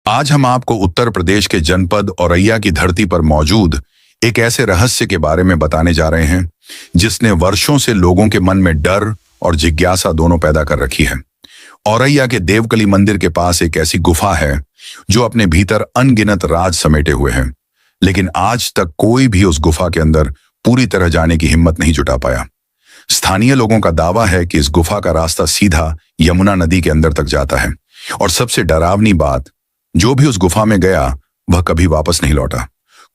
आज हम आपको उत्तर प्रदेश के जनपद औरैया की धरती पर मौजूद एक ऐसे रहस्य के बारे में बताने जा रहे हैं जिसने वर्षों से लोगों के मन में डर और जिज्ञासा दोनों पैदा कर रखी है। औरैया के देवकली मंदिर के पास एक ऐसी गुफा है जो अपने भीतर अनगिनत राज समेटे हुए है, लेकिन आज तक कोई भी उस गुफा के अंदर पूरी तरह जाने की हिम्मत नहीं जुटा पाया। स्थानीय लोगों का दावा है कि इस गुफा का रास्ता सीधा यमुना नदी के अंदर तक जाता है, और सबसे डरावनी बात, जो भी उस गुफा में गया वह कभी वापस नहीं लौटा।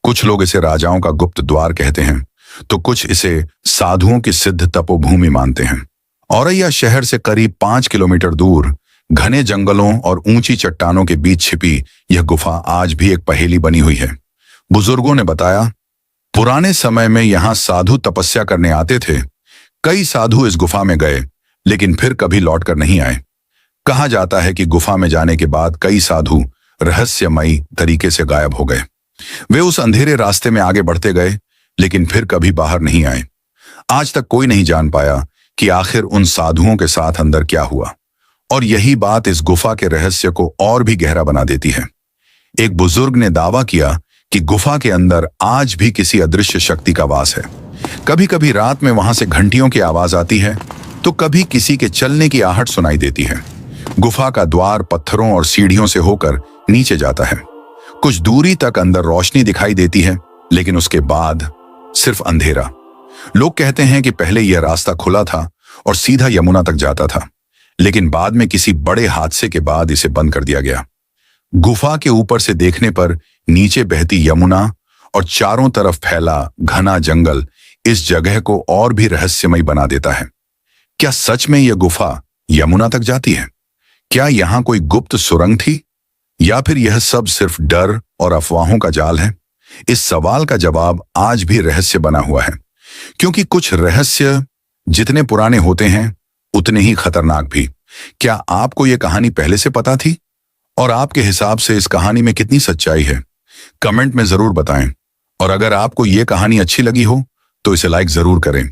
कुछ लोग इसे राजाओं का गुप्त द्वार कहते हैं, तो कुछ इसे साधुओं की सिद्ध तपोभूमि मानते हैं। औरैया शहर से करीब 5 किलोमीटर दूर घने जंगलों और ऊंची चट्टानों के बीच छिपी यह गुफा आज भी एक पहेली बनी हुई है। बुजुर्गों ने बताया, पुराने समय में यहाँ साधु तपस्या करने आते थे। कई साधु इस गुफा में गए, लेकिन फिर कभी लौटकर नहीं आए। कहा जाता है कि गुफा में जाने के बाद कई साधु रहस्यमयी तरीके से गायब हो गए। वे उस अंधेरे रास्ते में आगे बढ़ते गए, लेकिन फिर कभी बाहर नहीं आए। आज तक कोई नहीं जान पाया कि आखिर उन साधुओं के साथ अंदर क्या हुआ, और यही बात इस गुफा के रहस्य को और भी गहरा बना देती है। एक बुजुर्ग ने दावा किया कि गुफा के अंदर आज भी किसी अदृश्य शक्ति का वास है। कभी कभी रात में वहां से घंटियों की आवाज आती है, तो कभी किसी के चलने की आहट सुनाई देती है। गुफा का द्वार पत्थरों और सीढ़ियों से होकर नीचे जाता है। कुछ दूरी तक अंदर रोशनी दिखाई देती है, लेकिन उसके बाद सिर्फ अंधेरा। लोग कहते हैं कि पहले यह रास्ता खुला था और सीधा यमुना तक जाता था, लेकिन बाद में किसी बड़े हादसे के बाद इसे बंद कर दिया गया। गुफा के ऊपर से देखने पर नीचे बहती यमुना और चारों तरफ फैला घना जंगल इस जगह को और भी रहस्यमय बना देता है। क्या सच में यह गुफा यमुना तक जाती है? क्या यहां कोई गुप्त सुरंग थी, या फिर यह सब सिर्फ डर और अफवाहों का जाल है? इस सवाल का जवाब आज भी रहस्य बना हुआ है, क्योंकि कुछ रहस्य जितने पुराने होते हैं उतने ही खतरनाक भी। क्या आपको यह कहानी पहले से पता थी? और आपके हिसाब से इस कहानी में कितनी सच्चाई है? कमेंट में जरूर बताएं। और अगर आपको यह कहानी अच्छी लगी हो तो इसे लाइक जरूर करें।